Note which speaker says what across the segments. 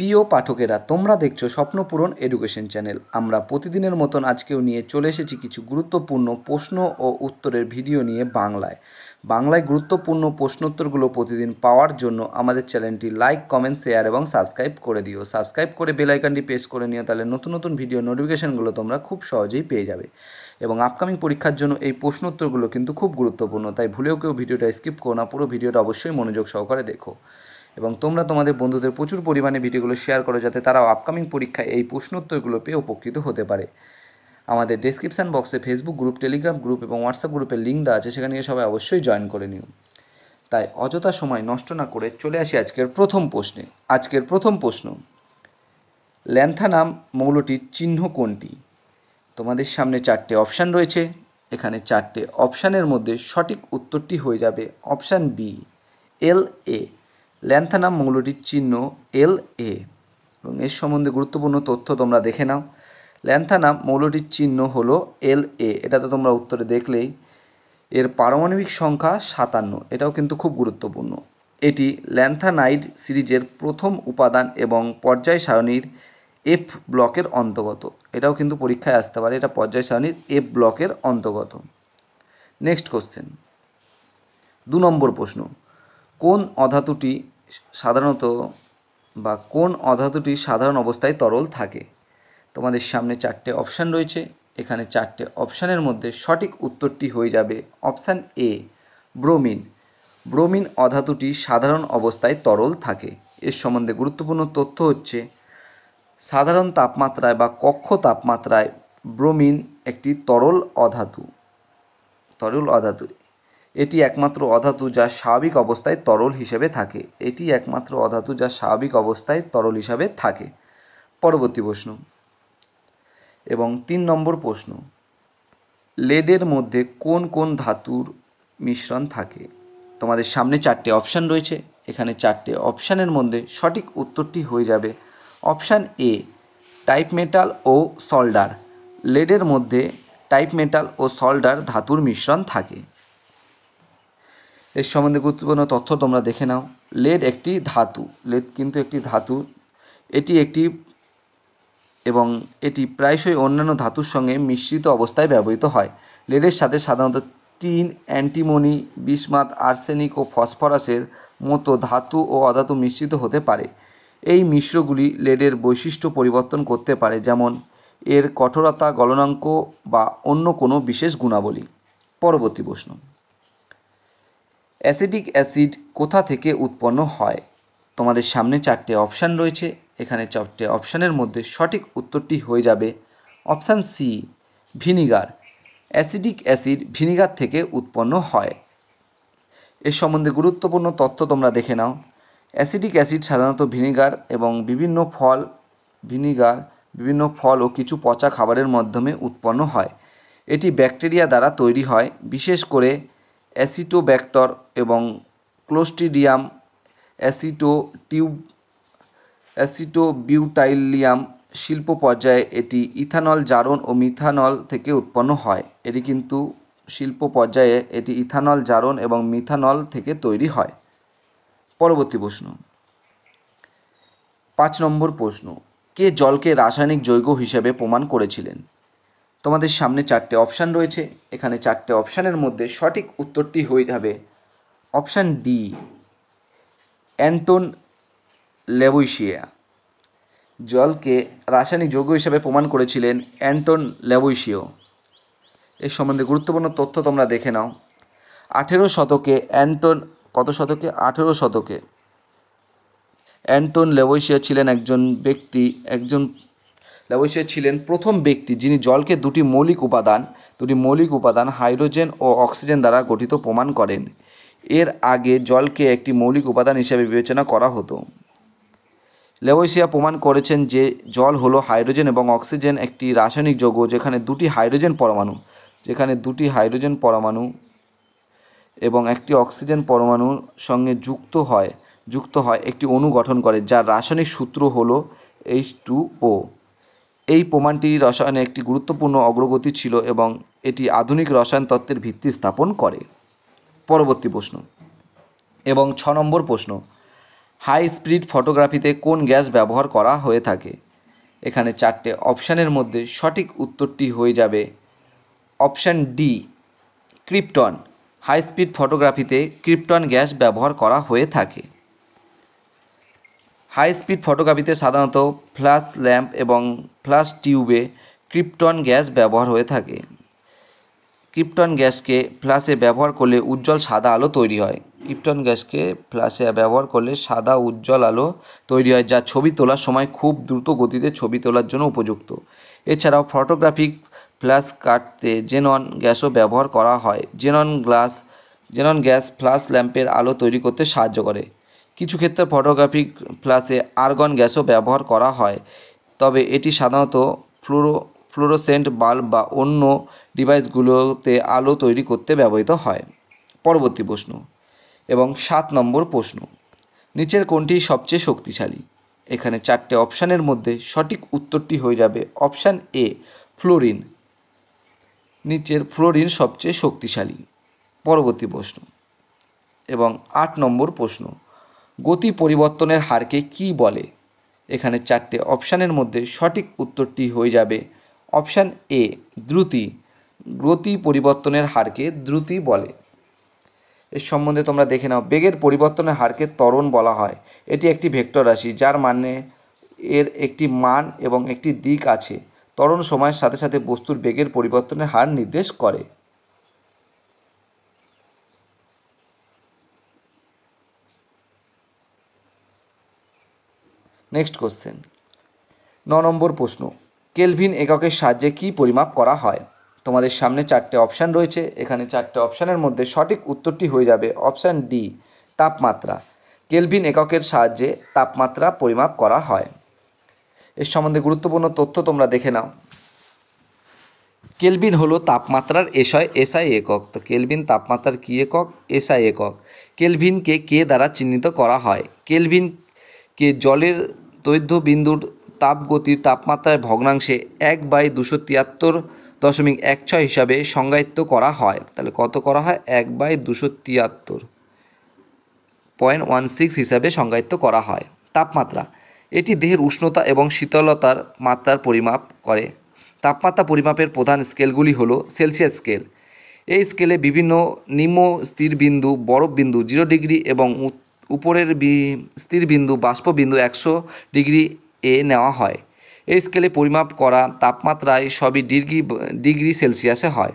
Speaker 1: প্রিয় পাঠকেরা, তোমরা দেখছো স্বপ্নপূরণ এডুকেশন চ্যানেল। আমরা প্রতিদিনের মতন আজকেও নিয়ে চলে এসেছি কিছু গুরুত্বপূর্ণ প্রশ্ন ও উত্তরের ভিডিও নিয়ে বাংলায় গুরুত্বপূর্ণ প্রশ্নোত্তরগুলো প্রতিদিন পাওয়ার জন্য আমাদের চ্যানেলটি লাইক, কমেন্ট, শেয়ার এবং সাবস্ক্রাইব করে দিও। সাবস্ক্রাইব করে বেল আইকনটি প্রেস করে নিও, তাহলে নতুন নতুন ভিডিও নোটিফিকেশানগুলো তোমরা খুব সহজেই পেয়ে যাবে। এবং আপকামিং পরীক্ষার জন্য এই প্রশ্নোত্তরগুলো কিন্তু খুব গুরুত্বপূর্ণ, তাই ভুলেও কেউ ভিডিওটা স্কিপ করো না, পুরো ভিডিওটা অবশ্যই মনোযোগ সহকারে দেখো। এবং তোমরা তোমাদের বন্ধুদের প্রচুর পরিমাণে ভিডিওগুলো শেয়ার করো, যাতে তারাও আপকামিং পরীক্ষায় এই প্রশ্নোত্তরগুলো পেয়ে উপকৃত হতে পারে। আমাদের ডেসক্রিপশান বক্সে ফেসবুক গ্রুপ, টেলিগ্রাম গ্রুপ এবং হোয়াটসঅ্যাপ গ্রুপের লিঙ্ক দেওয়া আছে, সেখানে গিয়ে সবাই অবশ্যই জয়েন করে নিও। তাই অযথা সময় নষ্ট না করে চলে আসি আজকের প্রথম প্রশ্নে। আজকের প্রথম প্রশ্ন, ল্যান্থানাম মৌলটির চিহ্ন কোনটি? তোমাদের সামনে চারটে অপশান রয়েছে। এখানে চারটে অপশানের মধ্যে সঠিক উত্তরটি হয়ে যাবে অপশান বি, LA। ল্যান্থানাম মৌলটির চিহ্ন LA এবং এর সম্বন্ধে গুরুত্বপূর্ণ তথ্য তোমরা দেখে নাও। ল্যান্থানাম মৌলটির চিহ্ন হলো LA, এটা তো তোমরা উত্তরে দেখলেই। এর পারমাণবিক সংখ্যা 57, এটাও কিন্তু খুব গুরুত্বপূর্ণ। এটি ল্যান্থানাইড সিরিজের প্রথম উপাদান এবং পর্যায় সারণীর F ব্লকের অন্তর্গত, এটাও কিন্তু পরীক্ষায় আসতে পারে, এটা পর্যায় সারণীর F ব্লকের অন্তর্গত। নেক্সট কোশ্চেন, 2 নম্বর প্রশ্ন, কোন অধাতুটি সাধারণ অবস্থায় তরল থাকে? তোমাদের সামনে চারটে অপশান রয়েছে। এখানে চারটে অপশানের মধ্যে সঠিক উত্তরটি হয়ে যাবে অপশান A, ব্রোমিন। ব্রোমিন অধাতুটি সাধারণ অবস্থায় তরল থাকে। এর সম্বন্ধে গুরুত্বপূর্ণ তথ্য হচ্ছে, সাধারণ তাপমাত্রায় বা কক্ষ তাপমাত্রায় ব্রোমিন একটি তরল অধাতু। এটি একমাত্র অধাতু যা স্বাভাবিক অবস্থায় তরল হিসেবে থাকে। পরবর্তী প্রশ্ন এবং 3 নম্বর প্রশ্ন, লেডের মধ্যে কোন কোন ধাতুর মিশ্রণ থাকে? তোমাদের সামনে চারটে অপশান রয়েছে। এখানে চারটে অপশানের মধ্যে সঠিক উত্তরটি হয়ে যাবে অপশান A, টাইপ মেটাল ও সল্ডার। লেডের মধ্যে টাইপ মেটাল ও সল্ডার ধাতুর মিশ্রণ থাকে। এর সম্বন্ধে গুরুত্বপূর্ণ তথ্য তোমরা দেখে নাও। লেড কিন্তু একটি ধাতু। এটি প্রায়শই অন্যান্য ধাতুর সঙ্গে মিশ্রিত অবস্থায় ব্যবহৃত হয়। লেডের সাথে সাধারণত টিন, অ্যান্টিমনি, বিসমাথ, আর্সেনিক ও ফসফরাসের মতো ধাতু ও অধাতু মিশ্রিত হতে পারে। এই মিশ্রগুলি লেডের বৈশিষ্ট্য পরিবর্তন করতে পারে, যেমন এর কঠোরতা, গলনাঙ্ক বা অন্য কোনো বিশেষ গুণাবলী। পরবর্তী প্রশ্ন, অ্যাসিটিক অ্যাসিড কোথা থেকে উৎপন্ন হয়? তোমাদের সামনে চারটে অপশান রয়েছে। এখানে চারটে অপশানের মধ্যে সঠিক উত্তরটি হয়ে যাবে option C, vinegar. Acetic acid vinegar থেকে উৎপন্ন হয়। এর সম্বন্ধে গুরুত্বপূর্ণ তথ্য তোমরা দেখে নাও। অ্যাসিটিক অ্যাসিড সাধারণত ভিনিগার বিভিন্ন ফল ও কিছু পচা খাবারের মাধ্যমে উৎপন্ন হয়। এটি ব্যাকটেরিয়া দ্বারা তৈরি হয়, বিশেষ করে অ্যাসিটোব্যাক্টর এবং ক্লোস্ট্রিডিয়াম অ্যাসিটোবিউটাইলিয়াম। শিল্প পর্যায়ে এটি ইথানল জারণ ও মিথানল থেকে উৎপন্ন হয়। ইথানল জারণ এবং মিথানল থেকে তৈরি হয়। পরবর্তী প্রশ্ন, 5 নম্বর প্রশ্ন, কে জলকে রাসায়নিক যৌগ হিসেবে প্রমাণ করেছিলেন? তোমাদের সামনে চারটে অপশান রয়েছে। এখানে চারটে অপশানের মধ্যে সঠিক উত্তরটি হয়ে যাবে অপশান ডি, অ্যান্টন ল্যাভুইসিয়া। জলকে রাসায়নিক যৌগ হিসেবে প্রমাণ করেছিলেন অ্যান্টন ল্যাভুইসিয়া। এর সম্বন্ধে গুরুত্বপূর্ণ তথ্য তোমরা দেখে নাও। 18 শতকে অ্যান্টন ল্যাভুইসিয়া ছিলেন প্রথম ব্যক্তি যিনি জলকে দুটি মৌলিক উপাদান হাইড্রোজেন ও অক্সিজেন দ্বারা গঠিত প্রমাণ করেন। এর আগে জলকে একটি মৌলিক উপাদান হিসেবে বিবেচনা করা হতো। ল্যাভুইসিয়া প্রমাণ করেছেন যে জল হলো হাইড্রোজেন এবং অক্সিজেন একটি রাসায়নিক যৌগ, যেখানে দুটি হাইড্রোজেন পরমাণু এবং একটি অক্সিজেন পরমাণুর সঙ্গে যুক্ত হয় একটি অণু গঠন করে, যার রাসায়নিক সূত্র হলো H2O। এই প্রমাণটি রসায়নে একটি গুরুত্বপূর্ণ অগ্রগতি ছিল এবং এটি আধুনিক রসায়ন তত্ত্বের ভিত্তি স্থাপন করে। পরবর্তী প্রশ্ন এবং 6 নম্বর প্রশ্ন, হাই স্পিড ফটোগ্রাফিতে কোন গ্যাস ব্যবহার করা হয়ে থাকে? এখানে 4টে অপশানের মধ্যে সঠিক উত্তরটি হয়ে যাবে option D, krypton. High speed ফটোগ্রাফিতে ক্রিপ্টন গ্যাস ব্যবহার করা হয়ে থাকে। হাই স্পিড ফটোগ্রাফিতে সাধারণত ফ্ল্যাশ ল্যাম্প এবং ফ্ল্যাশ টিউবে ক্রিপ্টন গ্যাস ব্যবহার হয়ে থাকে। ক্রিপ্টন গ্যাসকে ফ্ল্যাশে ব্যবহার করলে উজ্জ্বল সাদা আলো তৈরি হয়। ক্রিপ্টন গ্যাসকে ফ্ল্যাশে ব্যবহার করলে সাদা উজ্জ্বল আলো তৈরি হয়, যা ছবি তোলার সময় খুব দ্রুত গতিতে ছবি তোলার জন্য উপযুক্ত। এছাড়াও ফটোগ্রাফিক ফ্ল্যাশ কাটতে জেনন গ্যাসও ব্যবহার করা হয়। জেনন গ্যাস ফ্ল্যাশ ল্যাম্পের আলো তৈরি করতে সাহায্য করে। কিছু ক্ষেত্রে ফটোগ্রাফিক ফ্ল্যাশে আর্গন গ্যাসও ব্যবহার করা হয়, তবে এটি সাধারণত ফ্লোরোসেন্ট বাল্ব বা অন্য ডিভাইসগুলোতে আলো তৈরি করতে ব্যবহৃত হয়। পরবর্তী প্রশ্ন এবং 7 নম্বর প্রশ্ন, নিচের কোনটি সবচেয়ে শক্তিশালী? এখানে 4টে অপশানের মধ্যে সঠিক উত্তরটি হয়ে যাবে অপশান এ, ফ্লোরিন। নিচের ফ্লোরিন সবচেয়ে শক্তিশালী। পরবর্তী প্রশ্ন এবং 8 নম্বর প্রশ্ন, গতি পরিবর্তনের হারকে কি বলে? এখানে 4টে অপশানের মধ্যে সঠিক উত্তরটি হয়ে যাবে অপশান এ, দ্রুতি। গতি পরিবর্তনের হারকে দ্রুতি বলে। এর সম্বন্ধে তোমরা দেখে নাও। বেগের পরিবর্তনের হারকে ত্বরণ বলা হয়। এটি একটি ভেক্টর রাশি যার মানে এর একটি মান এবং একটি দিক আছে। ত্বরণ সময়ের সাথে সাথে বস্তুর বেগের পরিবর্তনের হার নির্দেশ করে। নেক্সট কোশ্চেন, 9 নম্বর প্রশ্ন, কেলভিন এককের সাহায্যে কি পরিমাপ করা হয়? তোমাদের সামনে 4টে অপশান রয়েছে। এখানে 4টে অপশানের মধ্যে সঠিক উত্তরটি হয়ে যাবে অপশান ডি, তাপমাত্রা। কেলভিন এককের সাহায্যে তাপমাত্রা পরিমাপ করা হয়। এর সম্বন্ধে গুরুত্বপূর্ণ তথ্য তোমরা দেখে নাও। কেলভিন হলো তাপমাত্রার এসআই একক। তো কেলভিন তাপমাত্রার কী একক? এসআই একক। কেলভিনকে কে দ্বারা চিহ্নিত করা হয়? কেলভিনকে জলের দৈর্ঘ্যবিন্দুর তাপগতির তাপমাত্রার ভগ্নাংশে 1/273.16 হিসাবে সংজ্ঞায়িত করা হয়। তাহলে কত করা হয়? 1/273.16 হিসাবে সংজ্ঞায়িত করা হয়। তাপমাত্রা, এটি দেহের উষ্ণতা এবং শীতলতার মাত্রার পরিমাপ করে। তাপমাত্রা পরিমাপের প্রধান স্কেলগুলি হলো সেলসিয়াস স্কেল। এই স্কেলে বিভিন্ন নিম্ন স্থিরবিন্দু বরফ বিন্দু 0 ডিগ্রি এবং উপরের স্থিরবিন্দু বাষ্প বিন্দু 100 ডিগ্রি এ নেওয়া হয়। এই স্কেলে পরিমাপ করা তাপমাত্রায় সবই ডিগ্রি সেলসিয়াসে হয়।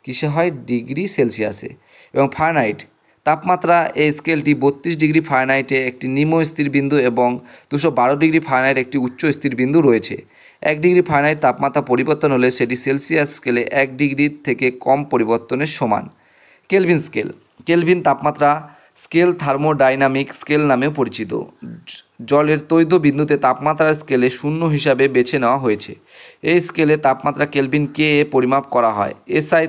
Speaker 1: কিসে হয়? ডিগ্রি সেলসিয়াসে। এবং ফারেনহাইট তাপমাত্রা, এই স্কেলটি 32 ডিগ্রি ফারেনহাইটে একটি নিম্ন স্থিরবিন্দু এবং 212 ডিগ্রি ফারেনহাইট একটি উচ্চ স্থিরবিন্দু রয়েছে। 1 ডিগ্রি ফারেনহাইট তাপমাত্রা পরিবর্তন হলে সেটি সেলসিয়াস স্কেলে 1 ডিগ্রির থেকে কম পরিবর্তনের সমান। কেলভিন স্কেল, কেলভিন তাপমাত্রা স্কেল থার্মোডাইনামিক স্কেল নামেও পরিচিত। জলের তৈধ বিন্দুতে তাপমাত্রার স্কেলে 0 হিসাবে বেছে নেওয়া হয়েছে। এই স্কেলে তাপমাত্রা কেলভিন কে পরিমাপ করা হয়। এসআই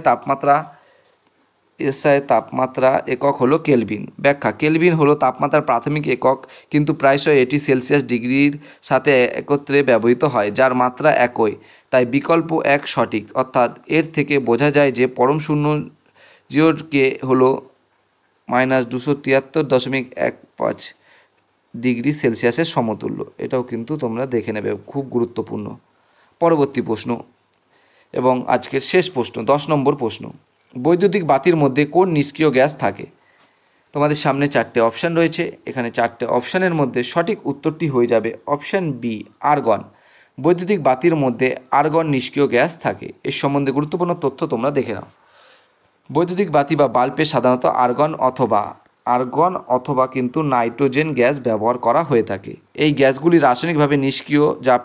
Speaker 1: তাপমাত্রা একক হলো কেলভিন। ব্যাখ্যা, কেলভিন হলো তাপমাত্রার প্রাথমিক একক, কিন্তু প্রায়শই এটি সেলসিয়াস ডিগ্রির সাথে একত্রে ব্যবহৃত হয়, যার মাত্রা একই। তাই বিকল্প 1 সঠিক, অর্থাৎ এর থেকে বোঝা যায় যে পরম শূন্য জিওকে হলো -273.15 ডিগ্রি সেলসিয়াসের সমতুল্য। এটাও কিন্তু তোমরা দেখে নেবে, খুব গুরুত্বপূর্ণ। পরবর্তী প্রশ্ন এবং আজকের শেষ প্রশ্ন, 10 নম্বর প্রশ্ন, বৈদ্যুতিক বাতির মধ্যে কোন নিষ্ক্রিয় গ্যাস থাকে? তোমাদের সামনে 4টে অপশান রয়েছে। এখানে 4টে অপশানের মধ্যে সঠিক উত্তরটি হয়ে যাবে অপশান বি, আর্গন। বৈদ্যুতিক বাতির মধ্যে আর্গন নিষ্ক্রিয় গ্যাস থাকে। এর সম্বন্ধে গুরুত্বপূর্ণ তথ্য তোমরা দেখে নাও। বৈদ্যুতিক বাতি বা বাল্বে সাধারণত আর্গন অথবা কিন্তু নাইট্রোজেন গ্যাস ব্যবহার করা হয়ে থাকে। এই গ্যাসগুলি রাসায়নিকভাবে নিষ্ক্রিয়, যা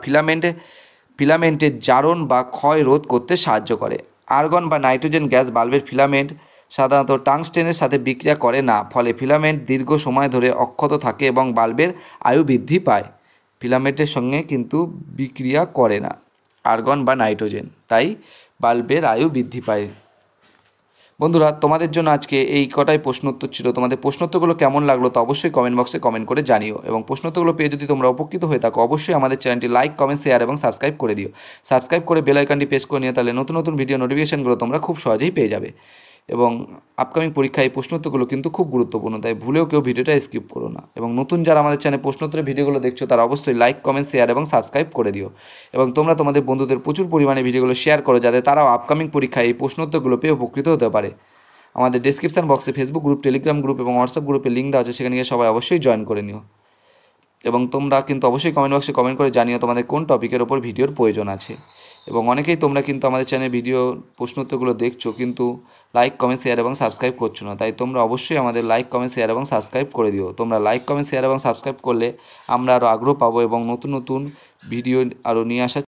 Speaker 1: ফিলামেন্টের জারণ বা ক্ষয় রোধ করতে সাহায্য করে। আর্গন বা নাইট্রোজেন গ্যাস বাল্বের ফিলামেন্ট সাধারণত টাংস্টেনের সাথে বিক্রিয়া করে না, ফলে ফিলামেন্ট দীর্ঘ সময় ধরে অক্ষত থাকে এবং বাল্বের আয়ু বৃদ্ধি পায়। ফিলামেন্টের সঙ্গে কিন্তু বিক্রিয়া করে না আর্গন বা নাইট্রোজেন, তাই বাল্বের আয়ু বৃদ্ধি পায়। বন্ধুরা, তোমাদের জন্য আজকে এই কটাই প্রশ্নোত্তর ছিল। তোমাদের প্রশ্নোত্তরগুলো কেমন লাগলো তা অবশ্যই কমেন্ট বক্সে কমেন্ট করে জানিও, এবং প্রশ্নোত্তরগুলো পেয়ে যদি তোমরা উপকৃত হয়ে থাকো অবশ্যই আমাদের চ্যানেলটি লাইক, কমেন্ট, শেয়ার এবং সাবস্ক্রাইব করে দিও। সাবস্ক্রাইব করে বেল আইকনটি প্রেস করে নিও, তাহলে নতুন নতুন ভিডিও নোটিফিকেশনগুলো তোমরা খুব সহজেই পেয়ে যাবে। এবং আপকামিং পরীক্ষায় এই প্রশ্নোত্তরগুলো কিন্তু খুব গুরুত্বপূর্ণ, তাই ভুলেও কেউ ভিডিওটা স্কিপ করো না। এবং নতুন যারা আমাদের চ্যানেলে প্রশ্নোত্তরের ভিডিওগুলো দেখছো তারা অবশ্যই লাইক, কমেন্ট, শেয়ার এবং সাবস্ক্রাইব করে দিও। এবং তোমরা তোমাদের বন্ধুদের প্রচুর পরিমাণে ভিডিওগুলো শেয়ার করো, যাতে তারাও আপকামিং পরীক্ষায় এই প্রশ্নোত্তরগুলো পেয়ে উপকৃত হতে পারে। আমাদের ডেসক্রিপশন বক্সে ফেসবুক গ্রুপ, টেলিগ্রাম গ্রুপ এবং হোয়াটসঅ্যাপ গ্রুপের লিঙ্ক দেওয়া আছে, সেখানে গিয়ে সবাই অবশ্যই জয়েন করে নিও। এবং তোমরা কিন্তু অবশ্যই কমেন্ট বক্সে কমেন্ট করে জানিও তোমাদের কোন টপিকের ওপর ভিডিওর প্রয়োজন আছে। এবং অনেকেই তোমরা কিন্তু আমাদের চ্যানেলে ভিডিও প্রশ্নোত্তরগুলো দেখছো, কিন্তু লাইক, কমেন্ট, শেয়ার এবং সাবস্ক্রাইব করছো না, তাই তোমরা অবশ্যই আমাদের লাইক, কমেন্ট, শেয়ার এবং সাবস্ক্রাইব করে দিও। তোমরা লাইক, কমেন্ট, শেয়ার এবং সাবস্ক্রাইব করলে আমরা আরও আগ্রহ পাবো এবং নতুন নতুন ভিডিও আরও নিয়ে আসার